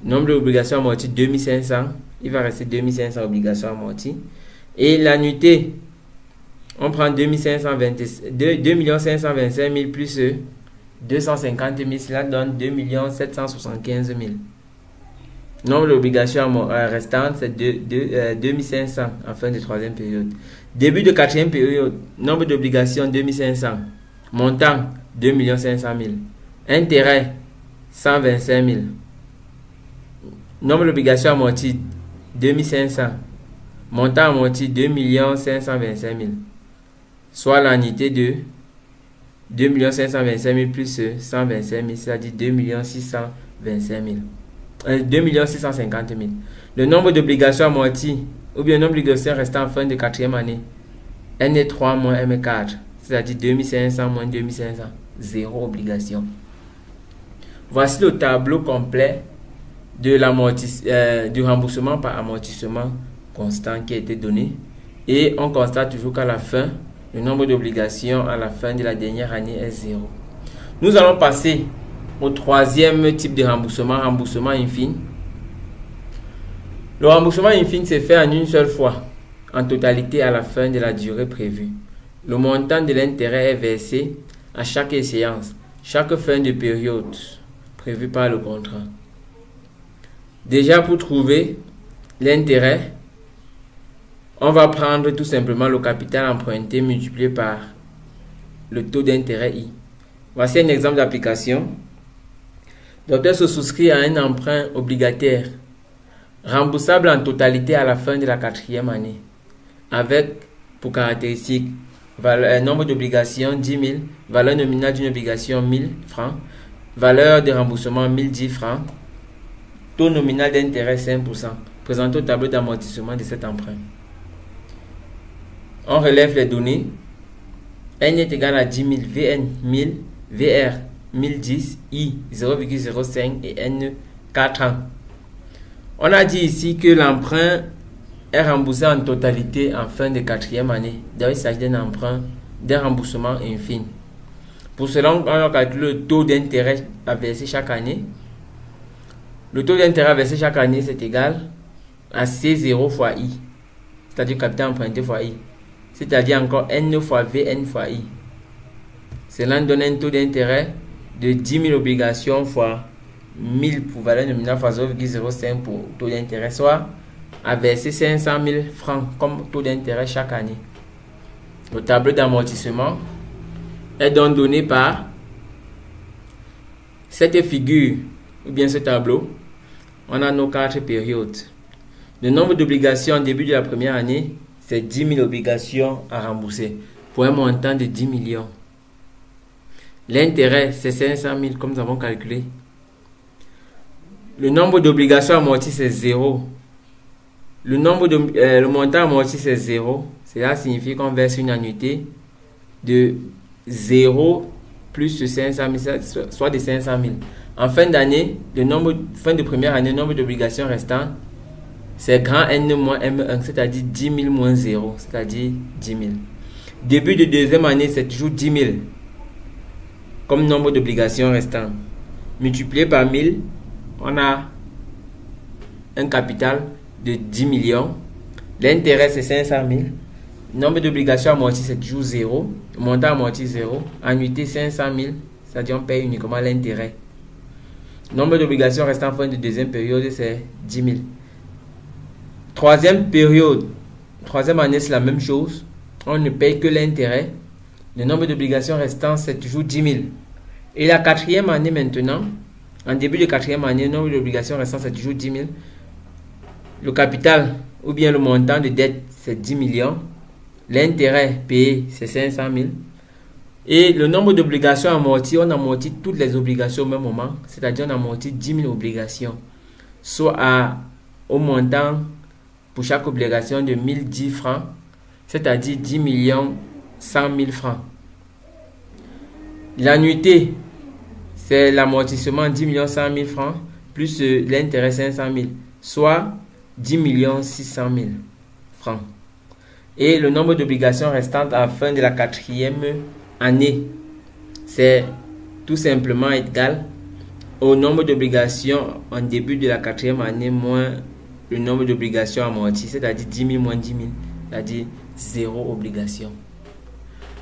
Nombre d'obligations amorties, 2 500. Il va rester 2 500 obligations amorties. Et l'annuité, on prend 2 525 000 plus 250 000. Cela donne 2 775 000. Nombre d'obligations restantes, c'est 2 500 en fin de troisième période. Début de quatrième période, nombre d'obligations 2 500. Montant 2 500 000. Intérêt 125 000. Nombre d'obligations amorties 2 500. Montant amorti 2 525 000. Soit l'annuité de 2 525 000 plus 125 000, c'est-à-dire 2 625 000. 2 650 000. Le nombre d'obligations amorties ou bien le nombre d'obligations restant en fin de quatrième année, N3 moins M4, c'est-à-dire 2 500 moins 2 500, 0 obligation. Voici le tableau complet de du remboursement par amortissement constant qui a été donné. Et on constate toujours qu'à la fin, le nombre d'obligations à la fin de la dernière année est 0. Nous allons passer au troisième type de remboursement, remboursement infini. Le remboursement infini se fait en une seule fois, en totalité à la fin de la durée prévue. Le montant de l'intérêt est versé à chaque échéance, chaque fin de période prévue par le contrat. Déjà pour trouver l'intérêt, on va prendre tout simplement le capital emprunté multiplié par le taux d'intérêt I. Voici un exemple d'application. Le docteur se souscrit à un emprunt obligataire remboursable en totalité à la fin de la quatrième année avec pour caractéristique nombre d'obligations 10 000, valeur nominale d'une obligation 1000 francs, valeur de remboursement 1010 francs, taux nominal d'intérêt 5%, présenté au tableau d'amortissement de cet emprunt. On relève les données. N est égal à 10 000, Vn 1000, Vr 1010, I 0,05 et N 4 ans. On a dit ici que l'emprunt est remboursé en totalité en fin de quatrième année. Donc il s'agit d'un emprunt, d'un remboursement infini. Pour cela, on va calculer le taux d'intérêt à verser chaque année. Le taux d'intérêt à verser chaque année, c'est égal à C0 fois I, c'est-à-dire capital emprunté fois I, c'est-à-dire encore N fois Vn fois I. Cela donne un taux d'intérêt de 10 000 obligations fois 1000 pour valeur nominale fois 0,05 pour taux d'intérêt, soit à verser 500 000 francs comme taux d'intérêt chaque année. Le tableau d'amortissement est donc donné par cette figure ou bien ce tableau. On a nos 4 périodes. Le nombre d'obligations au début de la première année, c'est 10 000 obligations à rembourser pour un montant de 10 millions. L'intérêt, c'est 500 000 comme nous avons calculé. Le nombre d'obligations amorties, c'est 0. Le montant amorti, c'est 0. Cela signifie qu'on verse une annuité de 0 plus 500 000, soit de 500 000. En fin d'année, fin de première année, le nombre d'obligations restant, c'est grand N moins M1, c'est-à-dire 10 000 moins 0, c'est-à-dire 10 000. Début de deuxième année, c'est toujours 10 000 comme nombre d'obligations restant. Multiplié par 1000, on a un capital de 10 millions. L'intérêt, c'est 500 000. Nombre d'obligations amorties, c'est toujours 0. Montant amorti 0. Annuité 500 000. C'est-à-dire on paye uniquement l'intérêt. Nombre d'obligations restant en fin de deuxième période, c'est 10 000. Troisième période. Troisième année, c'est la même chose. On ne paye que l'intérêt. Le nombre d'obligations restant, c'est toujours 10 000. Et la quatrième année maintenant, en début de quatrième année, le nombre d'obligations restant, c'est toujours 10 000. Le capital ou bien le montant de dette, c'est 10 millions. L'intérêt payé, c'est 500 000. Et le nombre d'obligations amorties, on amortit toutes les obligations au même moment. C'est-à-dire on amortit 10 000 obligations. Soit au montant pour chaque obligation de 1010 francs. C'est-à-dire 10 millions 100 000 francs. L'annuité, c'est l'amortissement 10 millions 100 000 francs plus l'intérêt 500 000. Soit 10 millions 600 000 francs. Et le nombre d'obligations restantes à la fin de la quatrième année, c'est tout simplement égal au nombre d'obligations en début de la quatrième année moins le nombre d'obligations amorties, c'est-à-dire 10 000 moins 10 000, c'est-à-dire 0 obligation.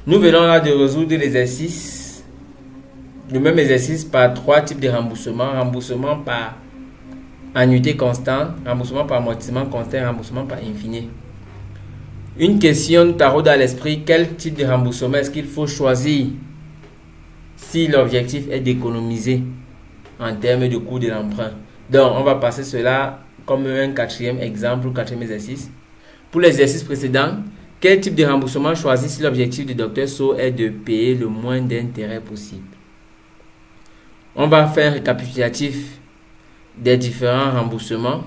Nous venons là de résoudre l'exercice, le même exercice par 3 types de remboursements. Remboursement par annuité constante, remboursement par amortissement constant, remboursement par infini. Une question nous taraude à l'esprit: quel type de remboursement est-ce qu'il faut choisir si l'objectif est d'économiser en termes de coût de l'emprunt? Donc, on va passer cela comme un quatrième exemple ou quatrième exercice. Pour l'exercice précédent, quel type de remboursement choisir si l'objectif du Dr So est de payer le moins d'intérêt possible? On va faire un récapitulatif des différents remboursements.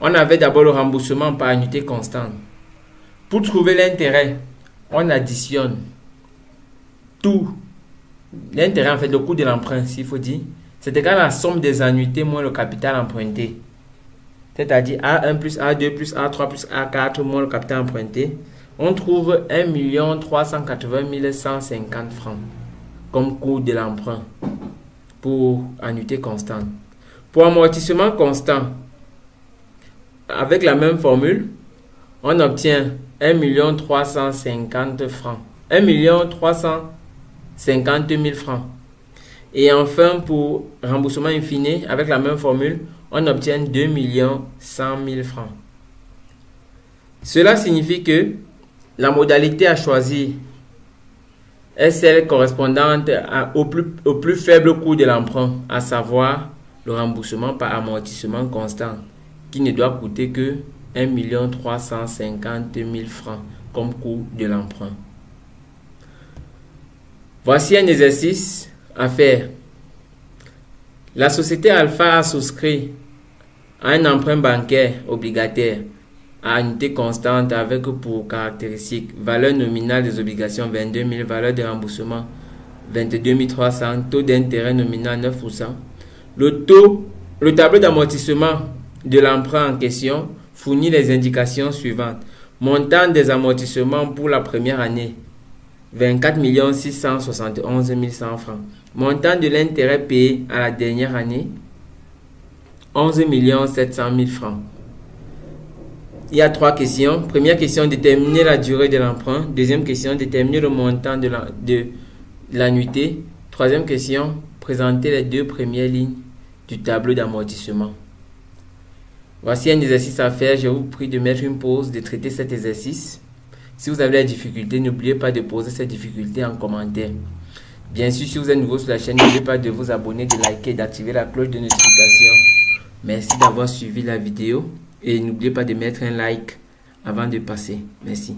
On avait d'abord le remboursement par annuité constante. Pour trouver l'intérêt, on additionne tout. L'intérêt, en fait, le coût de l'emprunt, s'il faut dire, c'est égal à la somme des annuités moins le capital emprunté. C'est-à-dire A1 plus A2 plus A3 plus A4 moins le capital emprunté. On trouve 1 380 150 francs comme coût de l'emprunt pour annuité constante. Pour amortissement constant, avec la même formule, on obtient 1 350 francs. 1 350 000 francs. Et enfin, pour remboursement infini, avec la même formule, on obtient 2 100 000 francs. Cela signifie que la modalité à choisir est celle correspondante au plus faible coût de l'emprunt, à savoir le remboursement par amortissement constant, qui ne doit coûter que 1 350 000 francs comme coût de l'emprunt. Voici un exercice à faire. La société Alpha a souscrit à un emprunt bancaire obligataire à annuité constante avec pour caractéristique valeur nominale des obligations 22 000, valeur de remboursement 22 300, taux d'intérêt nominal 9%. Le tableau d'amortissement de l'emprunt en question fournit les indications suivantes. Montant des amortissements pour la première année 24 671 100 francs. Montant de l'intérêt payé à la dernière année 11 700 000 francs. Il y a 3 questions. Première question, déterminer la durée de l'emprunt. Deuxième question, déterminer le montant de l'annuité. Troisième question, présenter les 2 premières lignes du tableau d'amortissement. Voici un exercice à faire. Je vous prie de mettre une pause, de traiter cet exercice. Si vous avez des difficultés, n'oubliez pas de poser ces difficultés en commentaire. Bien sûr, si vous êtes nouveau sur la chaîne, n'oubliez pas de vous abonner, de liker et d'activer la cloche de notification. Merci d'avoir suivi la vidéo et n'oubliez pas de mettre un like avant de passer. Merci.